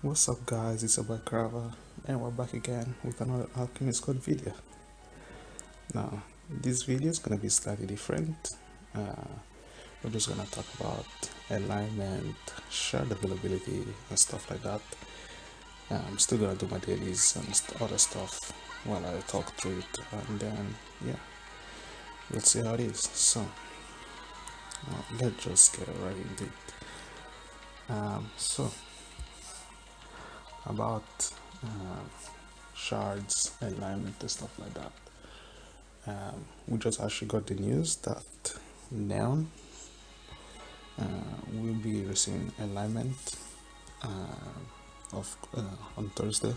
What's up guys, it's about Krava and we're back again with another Alchemist Code video. Now, this video is going to be slightly different. We're just going to talk about alignment, shard availability and stuff like that. I'm still going to do my dailies and other stuff while I talk through it, and then yeah, let's see how it is. So, let's just get right into it. So, about shards, alignment and stuff like that. We just actually got the news that Neon will be receiving alignment of on Thursday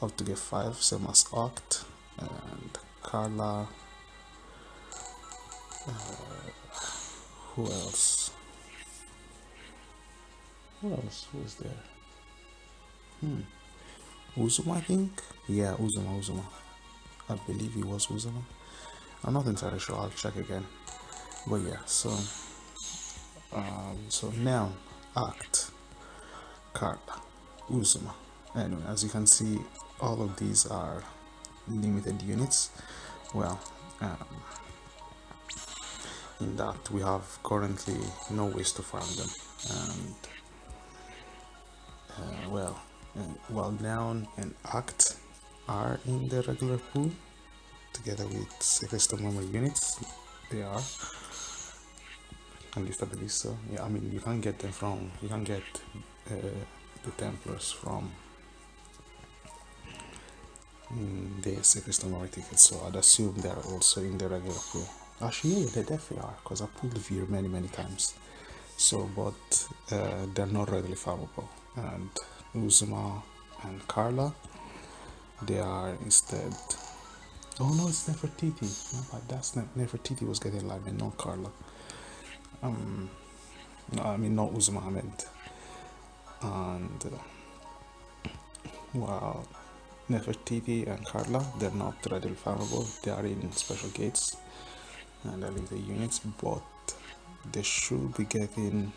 up to get 5, same as Oct and Carla. Who else? Who was there? Uzuma, I think. Yeah, Uzuma. I believe he was Uzuma. I'm not entirely sure. I'll check again. But yeah, so now Act, Carla, Uzuma. Anyway, as you can see, all of these are limited units. Well, in that we have currently no ways to farm them, and while Noun and Act are in the regular pool together with Sacred Memory units, they are, at least I believe so. Yeah, I mean, you can get them from, you can get the Templars from the Sacred Memory tickets, so I'd assume they're also in the regular pool. Actually, yeah, they definitely are, because I pulled Veer many times. So, but they're not readily farmable. And Uzuma and Carla, they are instead. Oh no, it's Nefertiti. No, but that's Nefertiti was getting alignment, not Carla. No, I mean not Uzuma. I meant, and wow, Nefertiti and Carla, they're not readily farmable. They are in special gates and I leave the units, but they should be getting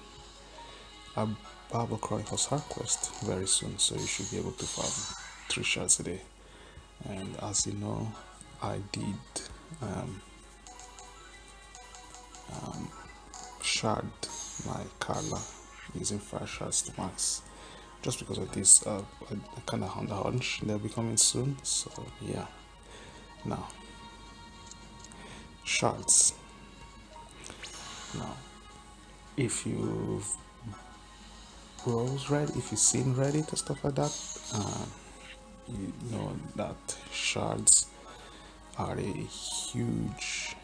a Bible Chronicles Heart quest very soon, so you should be able to farm 3 shards a day. And as you know, I did shard my Carla using 5 shards to max, just because of this. I kind of on the hunch they'll be coming soon, so yeah. Now, shards. Now, if you've browsed if you've seen Reddit and stuff like that, you know that shards are a huge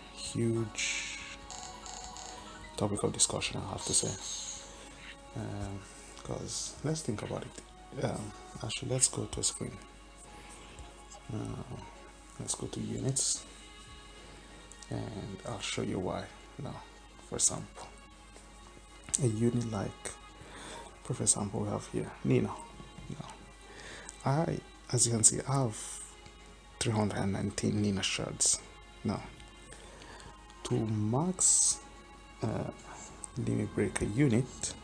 topic of discussion, I have to say, because let's think about it. Actually, let's go to a screen. Let's go to units and I'll show you why. Now, for example, a unit like, for example, we have here Nina. Now, as you can see, I have 319 Nina shards. Now, to max limit break a unit,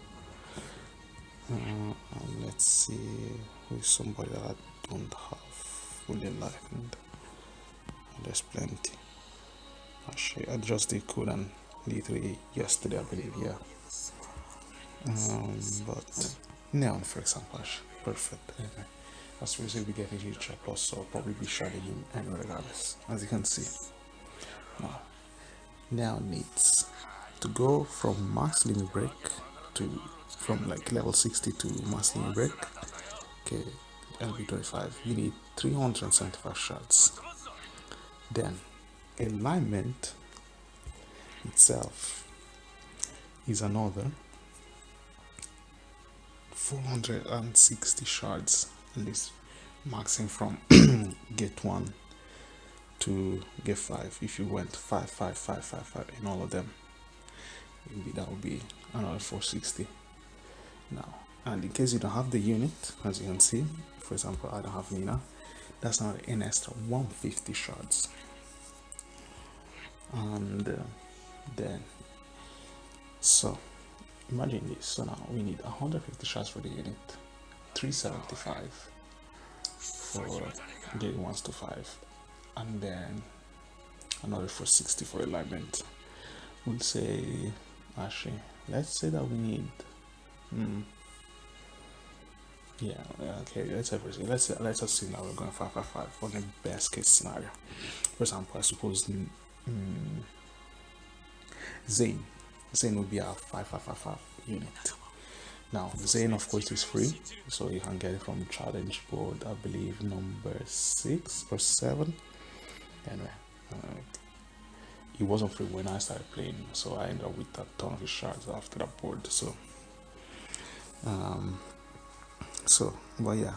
let's see with somebody that I don't have fully enlightened. There's plenty. Actually, I just did Code and D3 yesterday, I believe. Yeah. But Neon, for example, perfect. Anyway, as we will be getting G3 plus, so I'll probably be sharding him anyway, regardless. As you can see, now Neon needs to go from max limit break to from like level 60 to max limit break. Okay, LB25. You need 375 shards. Then alignment itself is another 460 shards, at least maxing from gate 1 to gate 5. If you went 5 in all of them, that would be another 460. Now, and in case you don't have the unit, as you can see, for example, I don't have Nina, that's not an extra 150 shards. And then, so imagine this. So now we need 150 shards for the unit, 375 for gate 1 to 5, and then another 460 for alignment. We'll say, actually, let's say that we need, okay, let's assume that we're going 555 for the best case scenario. For example, I suppose Zane will be a 5555 unit. Now, Zane, of course, is free, so you can get it from challenge board, I believe number 6 or 7. Anyway, it wasn't free when I started playing, so I ended up with a ton of his shards after that board. But yeah,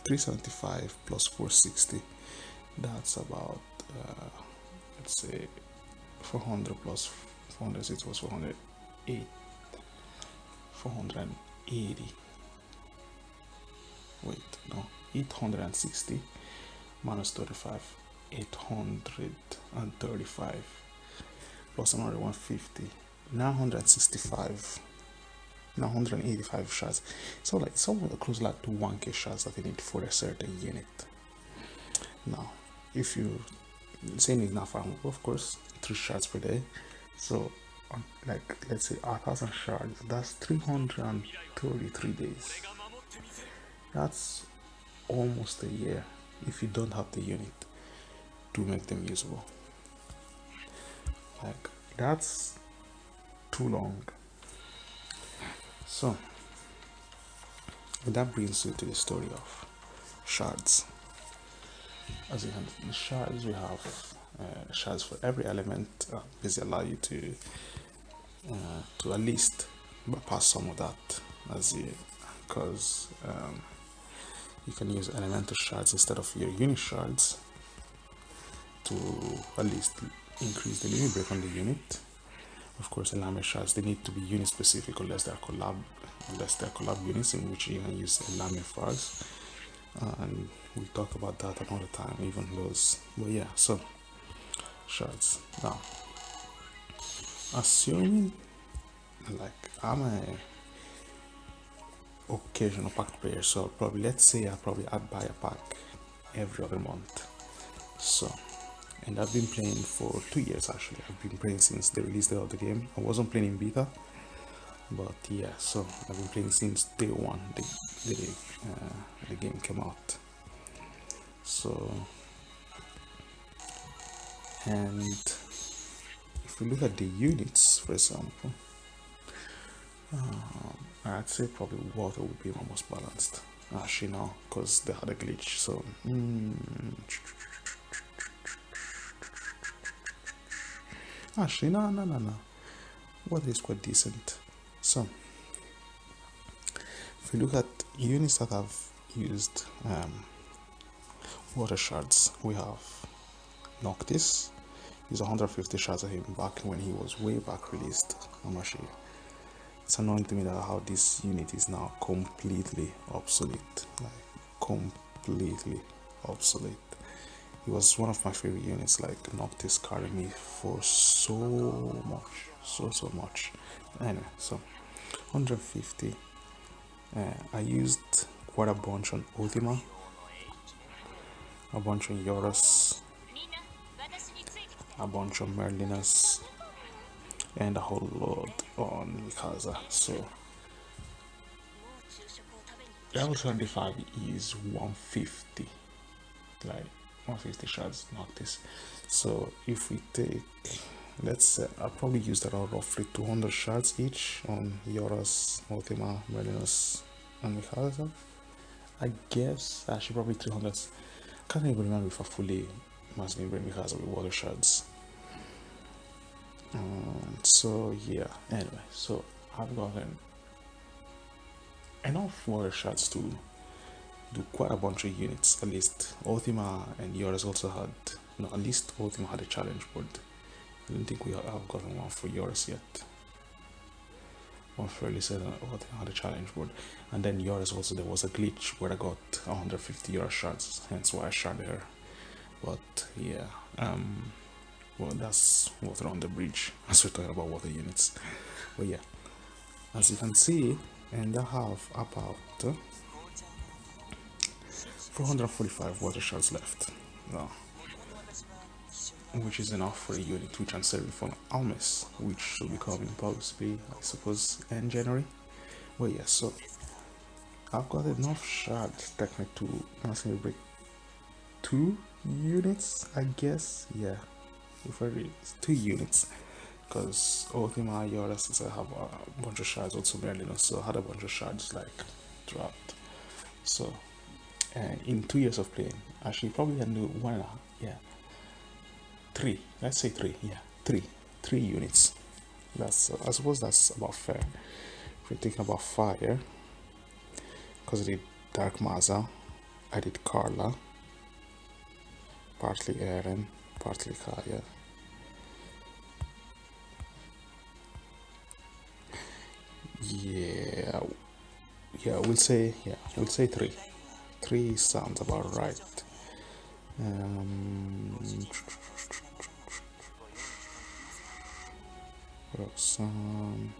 375 plus 460, that's about let's say 400 plus 400, it was 480 wait, no, 860 minus 35, 835 plus another 150, 985 shards. So like somewhere close like to 1k shards that you need for a certain unit. Now, if you say it's not farmable, of course, 3 shards per day. So like let's say 1,000 shards, that's 333 days. That's almost a year if you don't have the unit to make them usable. Like, that's too long. So that brings you to the story of shards. As you can see, the shards, we have shards for every element. Basically allow you to at least bypass some of that, because you can use elemental shards instead of your unit shards to at least increase the limit break on the unit. Of course, alignment shards, they need to be unit specific unless they're collab units, in which you can use alignment files, and we'll talk about that another time, even those. But yeah, so shards. Now, assuming like I'm a occasional pack player, so probably let's say I'd buy a pack every other month. So, and I've been playing for 2 years actually. I've been playing since the release of the game. I wasn't playing in beta, but yeah, so I've been playing since day one the game came out. So, and if we look at the units, for example, I'd say probably water would be my most balanced. Actually, no, because they had a glitch. So, actually, no. Water is quite decent. So, if you look at units that have used water shards, we have Noctis. He's 150 shards of him back when he was way back released. I'm actually, it's annoying to me that how this unit is now completely obsolete. Like, completely obsolete. It was one of my favorite units. Like, Noctis carried me for so much. Anyway, so 150. I used quite a bunch on Ultima, a bunch on Yorus, a bunch on Merlinus, and a whole lot on Mikasa. So level 25 is 150, like 150 shards Noctis. So if we take, let's say I'll probably use around roughly 200 shards each on Yorus, Ultima, Merlinus, and Mikasa. I guess actually probably 300. Can't even remember if I fully massively bring Mikasa with water shards. So yeah, anyway, so I've gotten enough water shards to do quite a bunch of units. At least Ultima and Yorus also had, no, at least Ultima had a challenge board. I don't think we have gotten one for Yorus yet. One fairly said Ultima had a challenge board, and then Yorus also, there was a glitch where I got 150 Yorus shards, hence why I sharded her. But yeah, well, that's water on the bridge as we're talking about water units. But yeah, as you can see, and I have about 445 water shards left now, which is enough for a unit which I'm serving for Alchemist, which should be coming possibly, I suppose, in January. Well, yeah, so I've got enough shards technically to honestly break 2 units, I guess. Yeah, if I read 2 units, because Ultima Yora, since I have a bunch of shards, also Merlin, so I had a bunch of shards like dropped. So, in 2 years of playing, actually, probably I do 1.5, yeah, 3. Let's say 3, yeah, 3 units. That's I suppose that's about fair. If you're thinking about fire, because I did Dark Maza, I did Carla, partly Eren, partly Kaya. Yeah, we'll say 3. 3 sounds about right. Roxanne.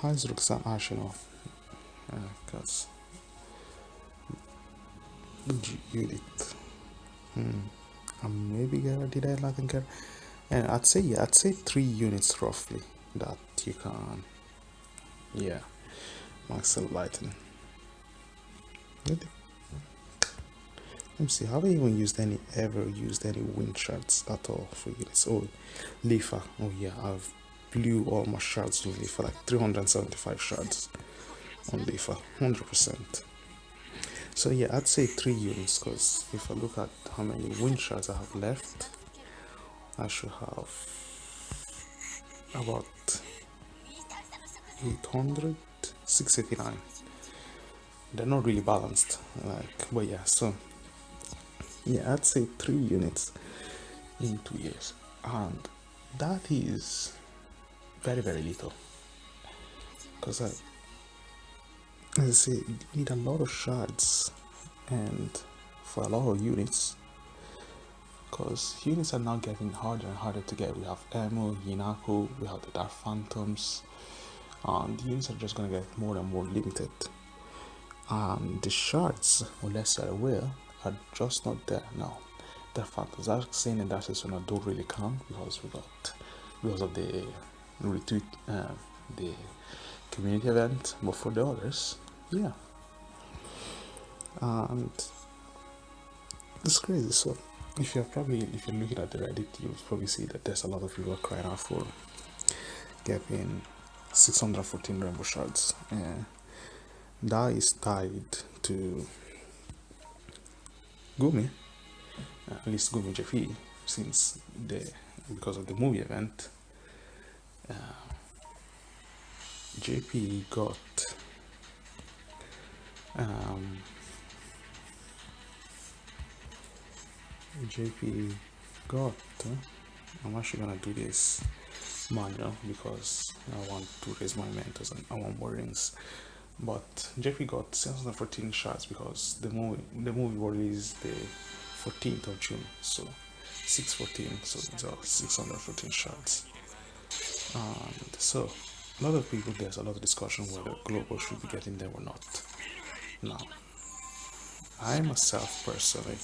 How is Roxanne Arsenal? Because Judith. Maybe did I not think her? And I'd say 3 units roughly that you can. Yeah, max lighting. Let me see. Have I even ever used any wind shards at all for units? Oh, Leafa. Oh yeah, I've blew all my shards with Leafa, like 375 shards on Leafa, 100%. So yeah, I'd say 3 units, because if I look at how many wind shards I have left, I should have about 800, 689. They're not really balanced, like, but yeah, so yeah, I'd say 3 units in 2 years, and that is very, very little, because as I say, you need a lot of shards and for a lot of units, because units are now getting harder and harder to get. We have Emo, Hinako, we have the Dark Phantoms, and the units are just going to get more and more limited. And the shards, unless you're aware, are just not there now. The Phantoms are saying in that season don't really count because of the retweet, the community event, but for the others, yeah. And it's crazy. So if you're looking at the Reddit, you'll probably see that there's a lot of people crying out for getting 614 rainbow shards. That is tied to Gumi, at least Gumi JP, since because of the movie event. JP got I'm actually gonna do this manual because I want to raise my mentors and I want more rings. But JP got 614 shards because the movie was released the 14th of June, so 614, so it's 614 shards. And so a lot of people, there's a lot of discussion whether global should be getting them or not. Now, I myself personally,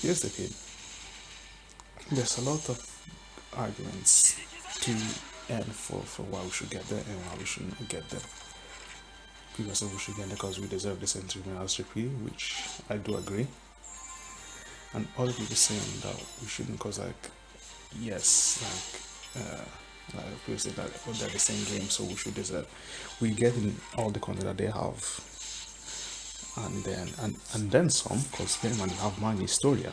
here's the thing. There's a lot of arguments to and for why we should get there and why we shouldn't get there. People say we should get there because we deserve the same treatment as JP, which I do agree. And other people saying that we shouldn't because, like, yes, like people say that they're the same game, so we should deserve. We get in all the content that they have, and then some, because they might have Mine Historia,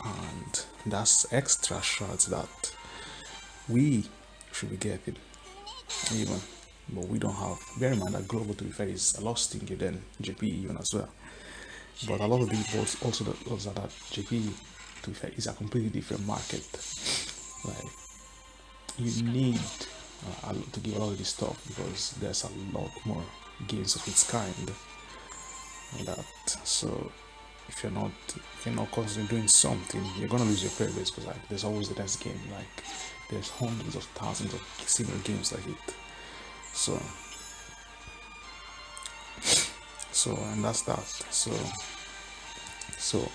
and that's extra shards that we should be getting even, but we don't have. Bear in mind that global, to be fair, is a lot stinkier than JP even as well. But a lot of people also that JP, to be fair, is a completely different market. Like, you need to give a lot of this stuff because there's a lot more games of its kind. That so if you're not constantly doing something, you're gonna lose your player base, because like there's always the next game. Like there's hundreds of thousands of similar games like it. So and that's that. So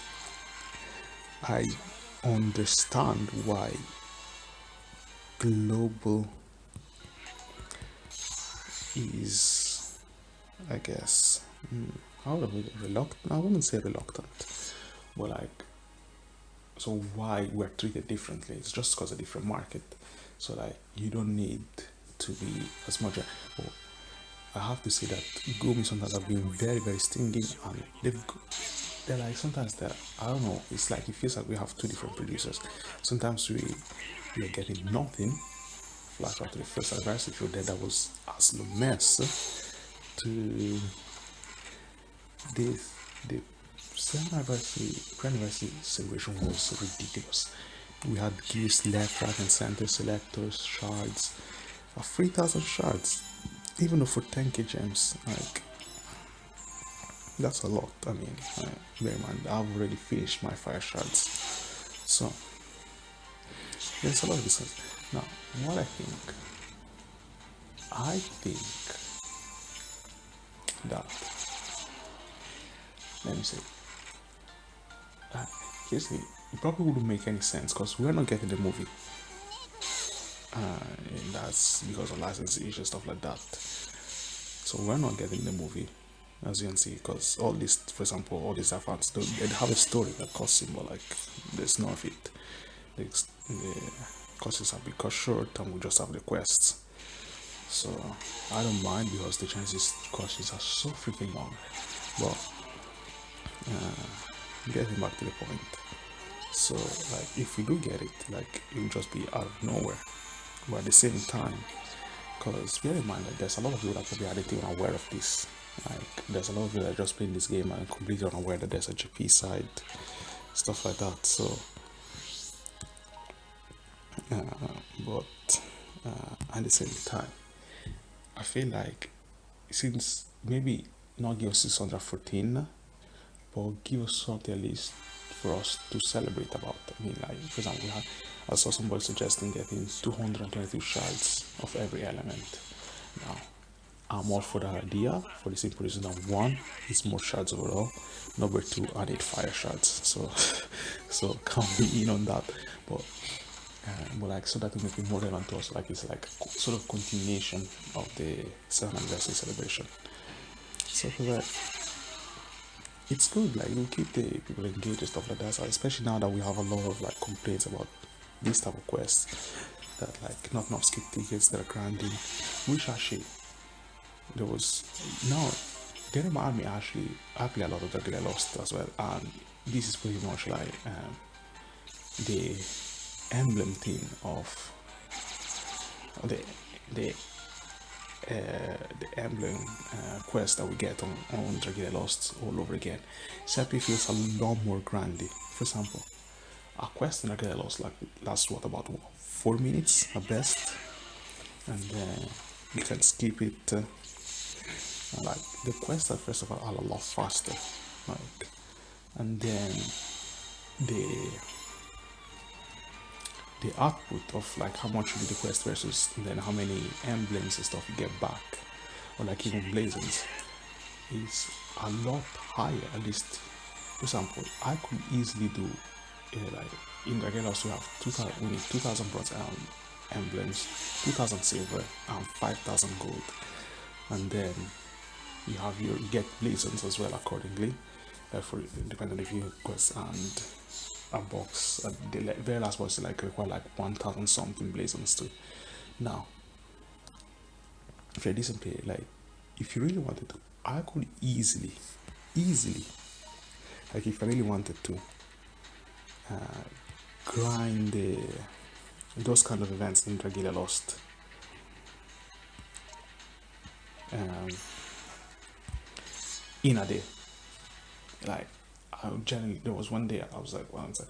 I understand why global is, I guess, how would I reluctant? I wouldn't say reluctant, but like, so why we're treated differently? It's just because of different market. So like, you don't need to be as much. Oh, I have to say that Gumi sometimes have been very very stinging, and they're like, sometimes they're, I don't know. It's like it feels like we have two different producers. Sometimes we are getting nothing. Flashback to the first anniversary field there, that was as a mess to this. The second anniversary, pre-anniversary celebration was ridiculous. We had gifts left, right, and center, selectors, shards, 3,000 shards, even though for 10k gems, like that's a lot. I mean, bear in mind, I've already finished my fire shards, so there's a lot of distance. Now, what I think that, let me say, here's the, it probably wouldn't make any sense because we're not getting the movie. And that's because of license issues, stuff like that. So we're not getting the movie, as you can see, because all this, for example, all these efforts, they have a story that costs him, but like there's none of it. The costs have been cut short, and we just have the quests. So I don't mind because the chances costs are so freaking long. But getting back to the point. So like if we do get it, like it will just be out of nowhere. But at the same time, because bear in mind that there's a lot of people that probably aren't even aware of this. Like there's a lot of people that are just playing this game and completely unaware that there's a GP side, stuff like that. So but at the same time, I feel like since maybe not give us 614, but give us something at least for us to celebrate about. I mean, like for example, I saw somebody suggesting getting 222 shards of every element. Now, I'm all for that idea for the simple reason that one, it's more shards overall. Number two, I need fire shards, so so can't be in on that. But like so that will make it more relevant to us. Like it's like sort of continuation of the 7th anniversary celebration. So for that, it's good. Like we'll keep the people engaged and stuff like that. So especially now that we have a lot of like complaints about this type of quests that like not enough skip tickets that are grinding, which actually there was now. Then remind me actually I play a lot of Regular Lost as well, and this is pretty much like the emblem thing of the emblem quest that we get on Regular Lost all over again. Except it feels a lot more grindy. For example, a quest in Regular Lost like lasts what about 4 minutes at best, and then you can skip it. And like the quests at first of all are a lot faster, like, and then the output of like how much you do the quest versus then how many emblems and stuff you get back, or like even blazons, is a lot higher. At least, for example, I could easily do like in Dragon Lost we have 2,000. We need 2,000 bronze emblems, 2,000 silver, and 5,000 gold, and then you have you get blazons as well accordingly. For depending if you quest and a box at the very last box like require like 1,000 something blazons too. Now, if you're a decent player, like if you really wanted to, I could easily, like if I really wanted to, grind those kind of events in Regular Lost. In a day, like generally there was one day I was like once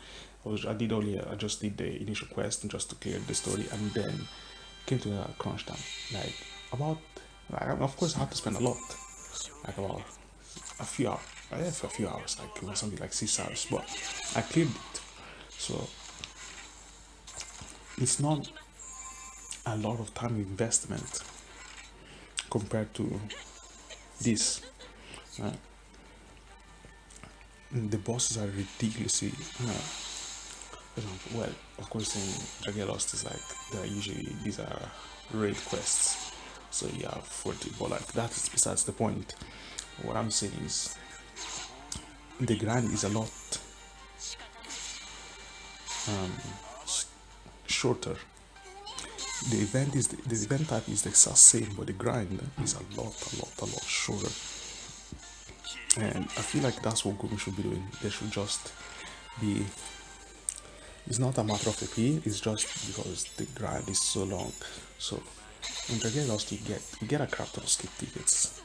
I did only I just did the initial quest and just to clear the story, and then came to a crunch time, like about, like of course I had to spend a lot, like about a few hours, Yeah, for a few hours, like it was something like 6 hours, but I cleared it. So it's not a lot of time investment compared to this. Uh, the bosses are ridiculously. For example, well, of course, in Dragon Lost is like they're usually these are raid quests, so you have 40, but like that is besides the point. What I'm saying is the grind is a lot shorter. The event type is the exact same, but the grind is a lot shorter. And I feel like that's what Gumi should be doing. They should just be. It's not a matter of AP. It's just because the grind is so long. So in Dragon Lost, you get a crap ton of skip tickets.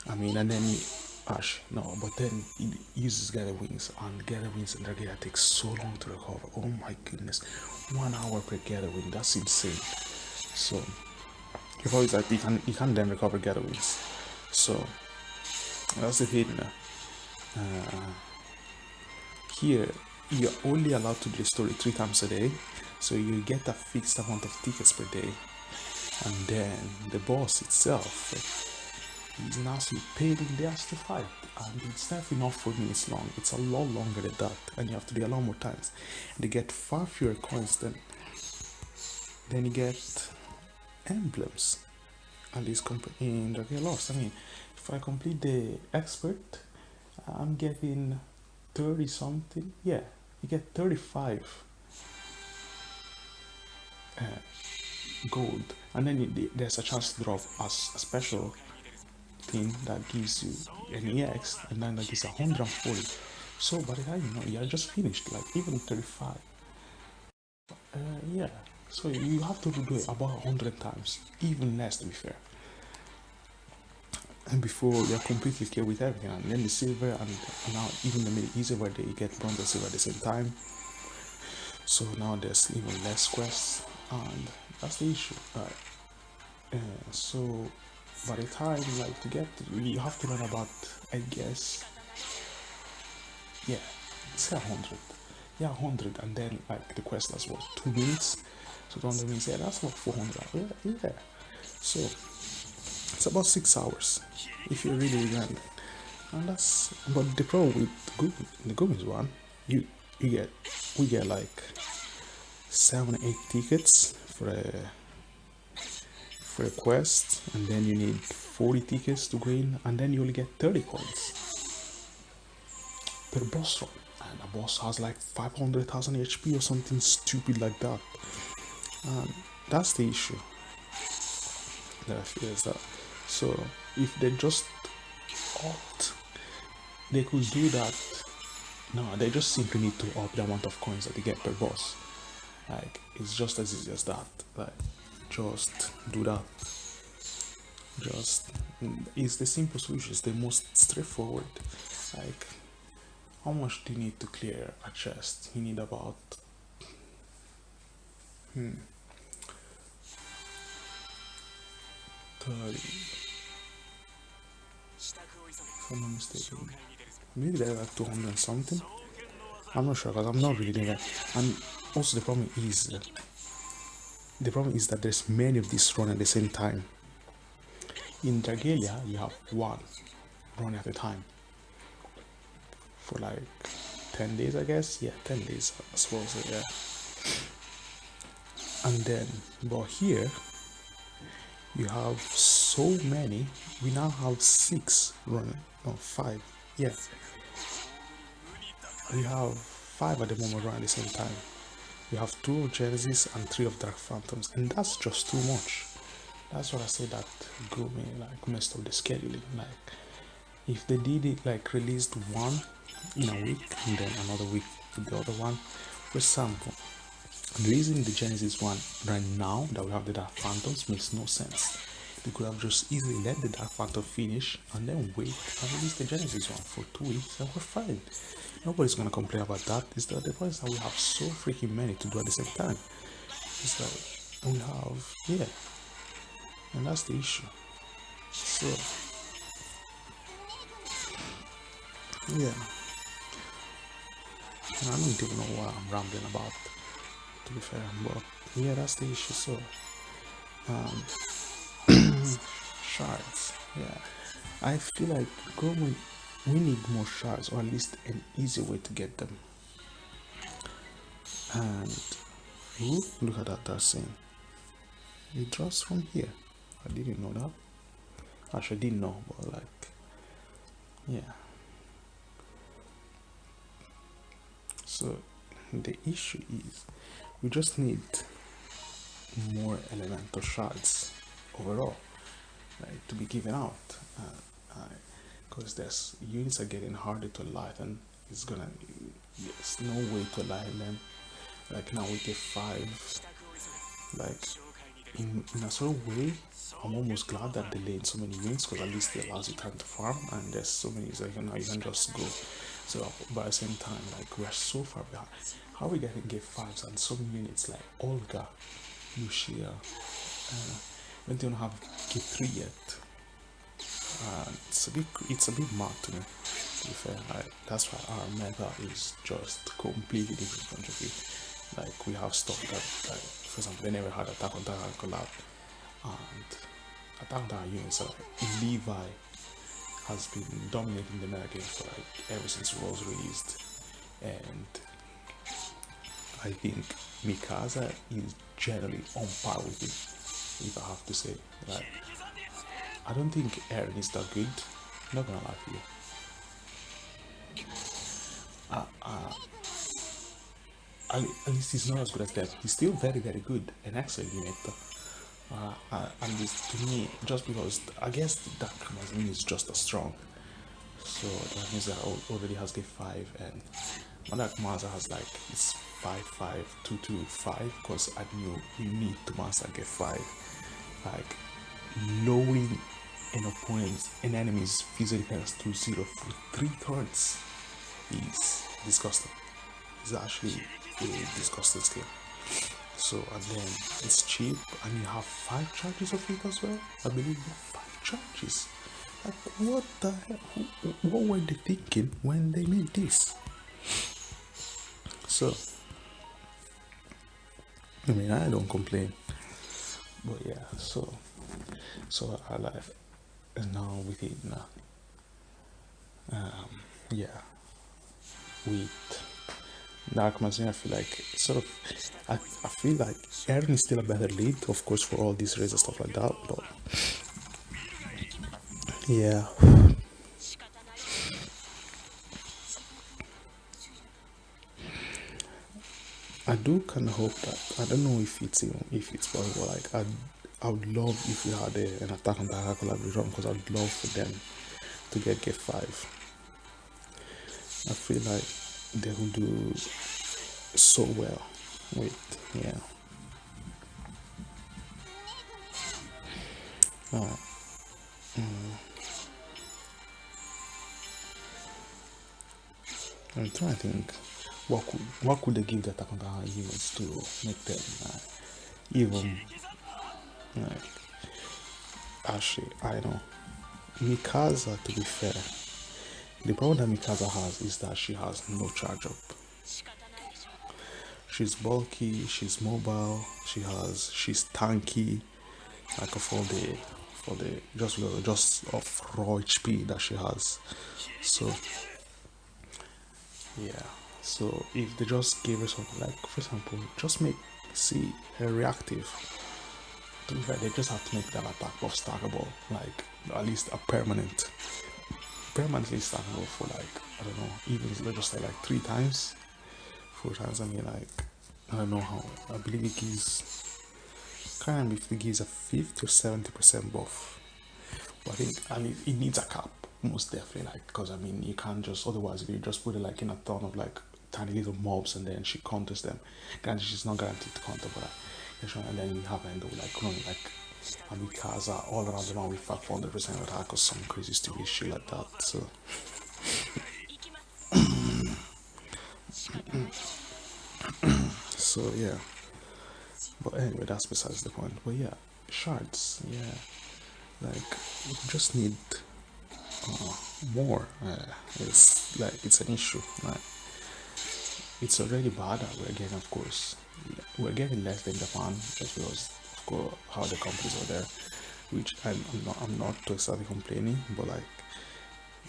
I mean, and then you, Ash, no, but then he uses Gather Wings, and Gather Wings in Dragea takes so long to recover. Oh my goodness, 1 hour per Gather Wing, that's insane. So, you've always like, you can then recover Gather Wings. So, that's the thing. Here, you're only allowed to do the story 3 times a day, so you get a fixed amount of tickets per day. And then the boss itself is an absolute pain in the ass to fight, and it's definitely not 4 minutes long. It's a lot longer than that, and you have to do a lot more times. And they get far fewer coins than you get emblems. At least in Dragon Lost. I mean, if I complete the expert, I'm getting 30 something. Yeah, you get 35 gold, and then there's a chance to drop a special thing that gives you an EX, and then that gives 140. So by the time you know, you're just finished, like even 35. Yeah, so you have to do it about 100 times, even less to be fair. And before you're completely clear with everything, and then the silver, and now even the made it easier where they get bronze and silver at the same time. So now there's even less quests, and that's the issue. So by the time like to get you have to learn about, I guess, yeah, say 100, yeah, 100, and then like the quest lasts what, 2 minutes, so 200 minutes, yeah, that's about 400. Yeah. So it's about 6 hours if you really learn. And that's, but the problem with the Google's one, you get, we get like 7-8 tickets for a quest, and then you need 40 tickets to go in, and then you only get 30 coins per boss run, and a boss has like 500,000 HP or something stupid like that. And that's the issue that I feel is that. So if they just opt, they could do that. No, they just simply need to up the amount of coins that they get per boss. Like, it's just as easy as that. Like, just do that. Just, it's the simple solution. It's the most straightforward. Like, how much do you need to clear a chest? You need about 30, if I'm not mistaken. Maybe they're like 200 and something. I'm not sure, because I'm not really doing that. And also the problem is that there's many of these run at the same time. In Dragalia, you have one run at a time for like 10 days, I guess. Yeah, 10 days, I suppose. Yeah. And then, but here you have so many. We now have 6 running, no, 5. Yeah, we have 5 at the moment running at the same time. We have 2 of Genesis and 3 of Dark Phantoms, and that's just too much. That's what I say that Gumi like messed up the scheduling. Like, if they did it like released one in a week and then another week with the other one, for example, releasing the Genesis one right now that we have the Dark Phantoms makes no sense. They could have just easily let the Dark Phantom finish and then wait and release the Genesis one for 2 weeks, and we're fine. Nobody's gonna complain about that. It's that the point is that we have so freaking many to do at the same time. It's like we have, yeah, and that's the issue. So Yeah, I don't even know what I'm rambling about, to be fair, but yeah, that's the issue. So, um, shards, yeah, I feel like growing, we need more shards, or at least an easy way to get them. And ooh, look at that, that's saying it draws from here. I didn't know that. Actually, I didn't know, but like, yeah. So the issue is we just need more elemental shards overall, right, to be given out. Because there's units are getting harder to lighten. It's gonna, there's no way to lighten them. Like now we get five. Like in a sort of way, I'm almost glad that they laid so many units because at least it allows you time to farm, and there's so many so you can just go. So but at the same time, like we're so far behind. How are we getting get fives and some units like Olga, Lucia, we don't have get three yet. It's a bit mad to me. To be fair, that's why our meta is just completely different from GP. Like we have stuff that, like, for example, they never had Attack on Titan collab, and Attack on Titan units like Levi has been dominating the meta game for like ever since it was released, and I think Mikasa is generally on par with it. If I have to say, like, I don't think Eren is that good. Not gonna lie to you. Uh, uh, at least he's not as good as them. He's still very, very good and excellent unit. And this to me, just because I guess the Dark Magazine is just as strong. So that means that already has get 5, and Monarch Maza has like it's 5-5-2-2-5 because I knew you need to master get 5. Like lowering an opponent's an enemy's physical defense to 0 for 3 turns is disgusting. It's actually a disgusting skill. So and then it's cheap and you have 5 charges of it as well. I believe you have 5 charges. Like what the hell? What were they thinking when they made this? So I mean I don't complain. But yeah, so I like and now with it now. Yeah. With Dark Magazine, I feel like sort of I feel like Eren is still a better lead, of course, for all these raids and stuff like that, but yeah. I do kind of hope that I don't know if it's possible. Like I would love if we had an Attack on Titan collaboration because I'd love for them to get 5. I feel like they will do so well with yeah. Uh, I'm trying to think what could they give the Attack on Titan humans to make them even like actually I know Mikasa, to be fair, the problem that Mikasa has is that she has no charge up. She's bulky, she's mobile, she's tanky, like for the just of raw HP that she has. So yeah. So if they just gave her something like, for example, just make see her reactive. To be fair, they just have to make that attack buff stackable, like at least a permanently stackable for like I don't know, even let's just say like 3 times, 4 times. I mean like I don't know how. I believe it gives kind of if it gives a 50 or 70% buff. But I mean it needs a cap most definitely, like because I mean you can't just otherwise if you just put it like in a ton of like tiny little mobs and then she counters them. Granted she's not guaranteed to counter, but and then you have end up like running like a Mikasa all around the map with 500% attack or some crazy stupid shit like that. So yeah. But anyway, that's besides the point. But yeah, shards, yeah. Like we just need more, it's an issue. It's already bad that we're getting, of course, we're getting less than Japan just because of course how the companies are there, which I'm not too exactly complaining, but like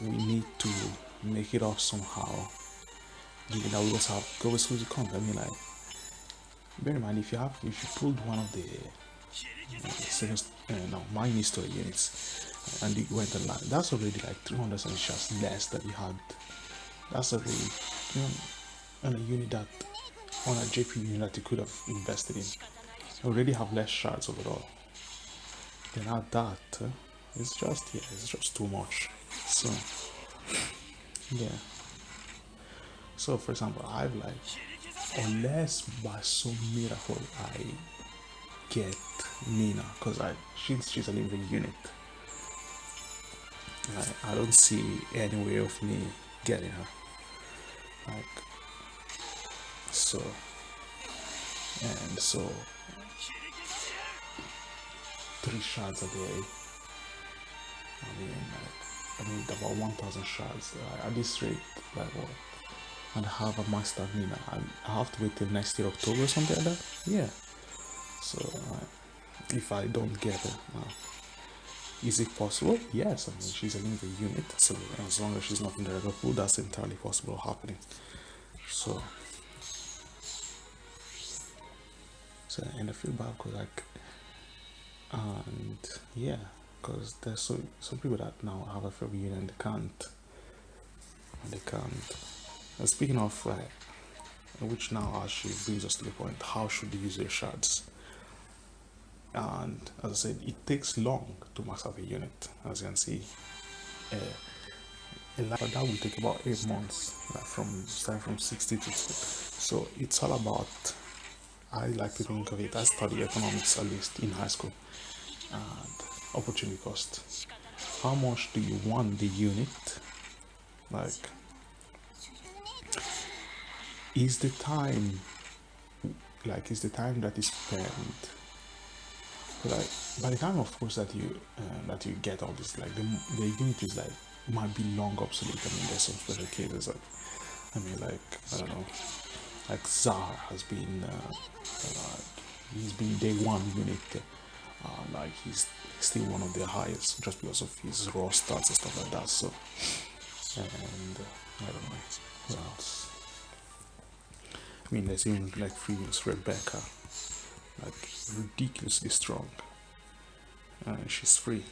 we need to make it up somehow. Given that we also have global schools to come, I mean, like, bear in mind, if you pulled one of the no, mine history units and you went online, that's already like 300 shots less that we had. That's already, you know, on a unit that, on a JP unit that you could have invested in. You already have less shards overall. Then add that, it's just too much. So, yeah. So, for example, I've like, unless by some miracle I get Nina, because she's a living unit. I don't see any way of me getting her. Like, so, and so, 3 shards a day. I mean, about 1,000 shards. At this rate, like what? And have a master Nina. I have to wait till next year, October or something like that. Yeah. So, if I don't get her, is it possible? Yes. I mean, she's a living unit, so as long as she's not in the regular pool, that's entirely possible happening. So, and I feel bad because like, and yeah, because there's some people that now have a favorite unit and they can't. And speaking of, which now actually brings us to the point: how should they use their shards? And as I said, it takes long to max out a unit. As you can see, that will take about 8 months, like starting from 60 to. So it's all about. I like to think of it. I study economics at least in high school, and opportunity cost. How much do you want the unit? Like, is the time that is spent, like, by the time of course that you get all this, like the unit is like might be long obsolete. I mean, there's some special cases, like, I mean, like, I don't know, like Zar has been he's been day one unit, like he's still one of the highest just because of his raw stats and stuff like that. So, and I don't know what else. I mean, there's even like freelance Rebecca, like ridiculously strong, and she's free.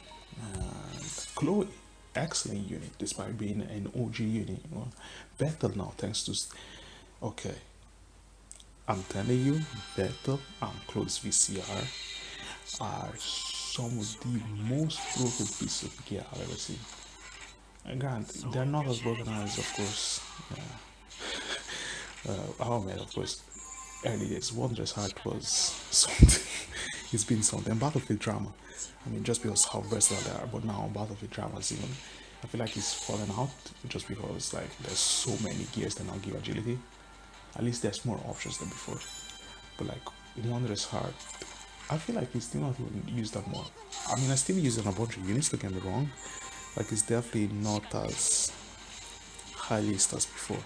And Chloe, excellent unit despite being an OG unit. Well, Bethel now, thanks to, okay, I'm telling you, Bethel and Chloe's VCR are some of the most broken pieces of gear I've ever seen. And granted, they're not as broken as, of course, our man, of course, early days. Wondrous Heart was something. It's been something. And Battlefield Drama, I mean, just because how versatile they are, but now Battlefield Drama is even, I feel like it's fallen out just because, like, there's so many gears that now give agility. At least there's more options than before. But, like, Wondrous Heart, I feel like it's still not used that more. I mean, I still use it on a bunch of units, don't get me wrong. Like, it's definitely not as highly used as before.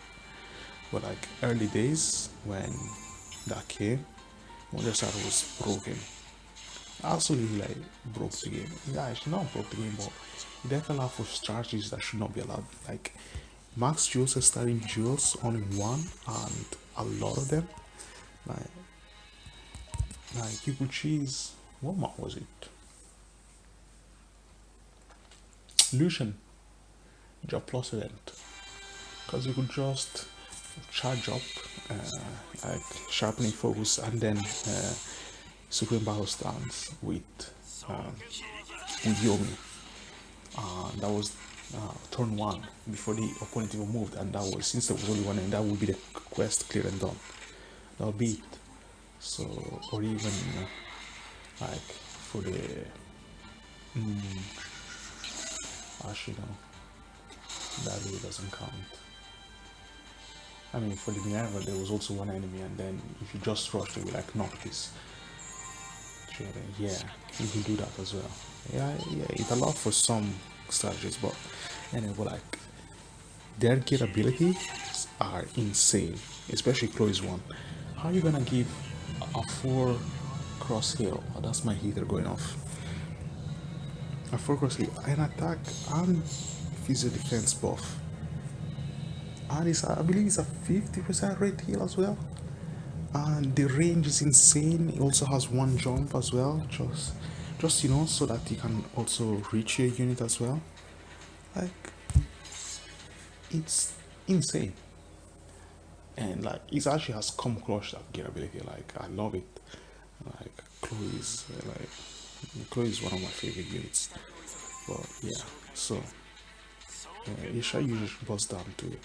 But like early days when that came, Wonder Star was broken. Absolutely like broke the game. Yeah, it should not broke the game, but it definitely allowed for strategies that should not be allowed. Like Max Jules is starting Jules only one and a lot of them. Like you could choose, what map was it? Lucian Job Plus event. Because you could just charge up, like sharpening focus, and then supreme battle stance with Yomi. That was turn 1 before the opponent even moved, and that was, since there was only one, and that would be the quest clear and done. That would be it. So, or even like for the actually no, that really doesn't count. I mean, for the Minerva, there was also one enemy, and then if you just rush, they will like knock this. Yeah, you can do that as well. Yeah, it allowed for some strategies, but And but like their gear abilities are insane, especially Chloe's one. How are you gonna give a 4 cross heal? Oh, that's my heater going off. A 4 cross heal, an attack and physio defense buff. And it's, I believe it's a 50% rate heal as well. And the range is insane. It also has one jump as well, just so that you can also reach your unit as well. Like, it's insane. And like it actually has come close that gear ability. Like I love it. Like Chloe's one of my favorite units. But yeah, so you should usually bust down to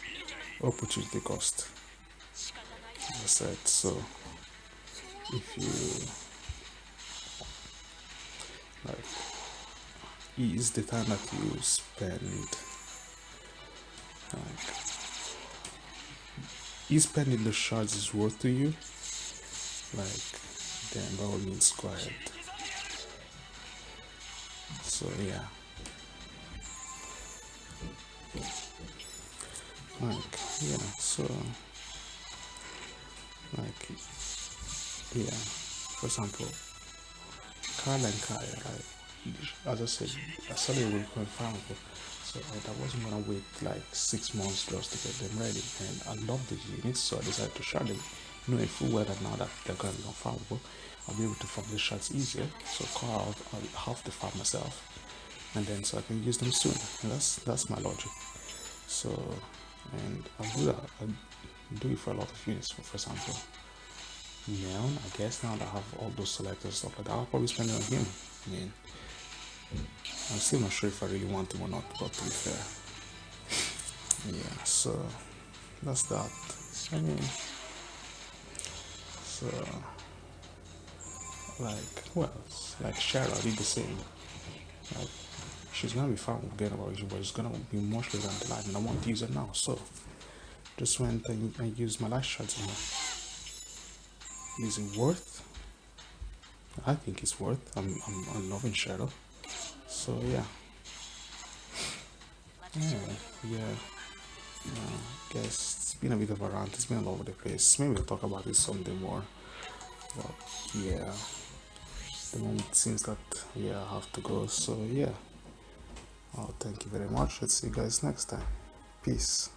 opportunity cost. As I said, so if you like, is the time that you spend like, is spending the shards is worth to you, like, then by all means go ahead. So yeah, like yeah, so like yeah, for example, Carl and Kaya, like as I said, I saw they were quite farmable, so I wasn't gonna wait like 6 months just to get them ready. And I love these units, so I decided to shard them, knowing full well that now that they're gonna be non-farmable, I'll be able to farm the shards easier. So I'll have to farm myself, and then so I can use them soon. And that's my logic. So, and I'll do that. I'll do it for a lot of units. For example, Neon, I guess now that I have all those selectors stuff like that, I'll probably spend it on him. I mean, I'm still not sure if I really want him or not, but to be fair, yeah. So that's that. I mean, so like, well, like Shara did the same. Like, she's gonna be fine with getting about you, but it's gonna be much later down the line, and I want to use it now. So just went and I used my last shots on her. Is it worth? I think it's worth. I'm loving Shadow. So yeah. Yeah. Guess it's been a bit of a rant. It's been all over the place. Maybe we'll talk about it someday more. But yeah, the moment it seems that yeah I have to go. So yeah. Oh, thank you very much. Let's see you guys next time. Peace.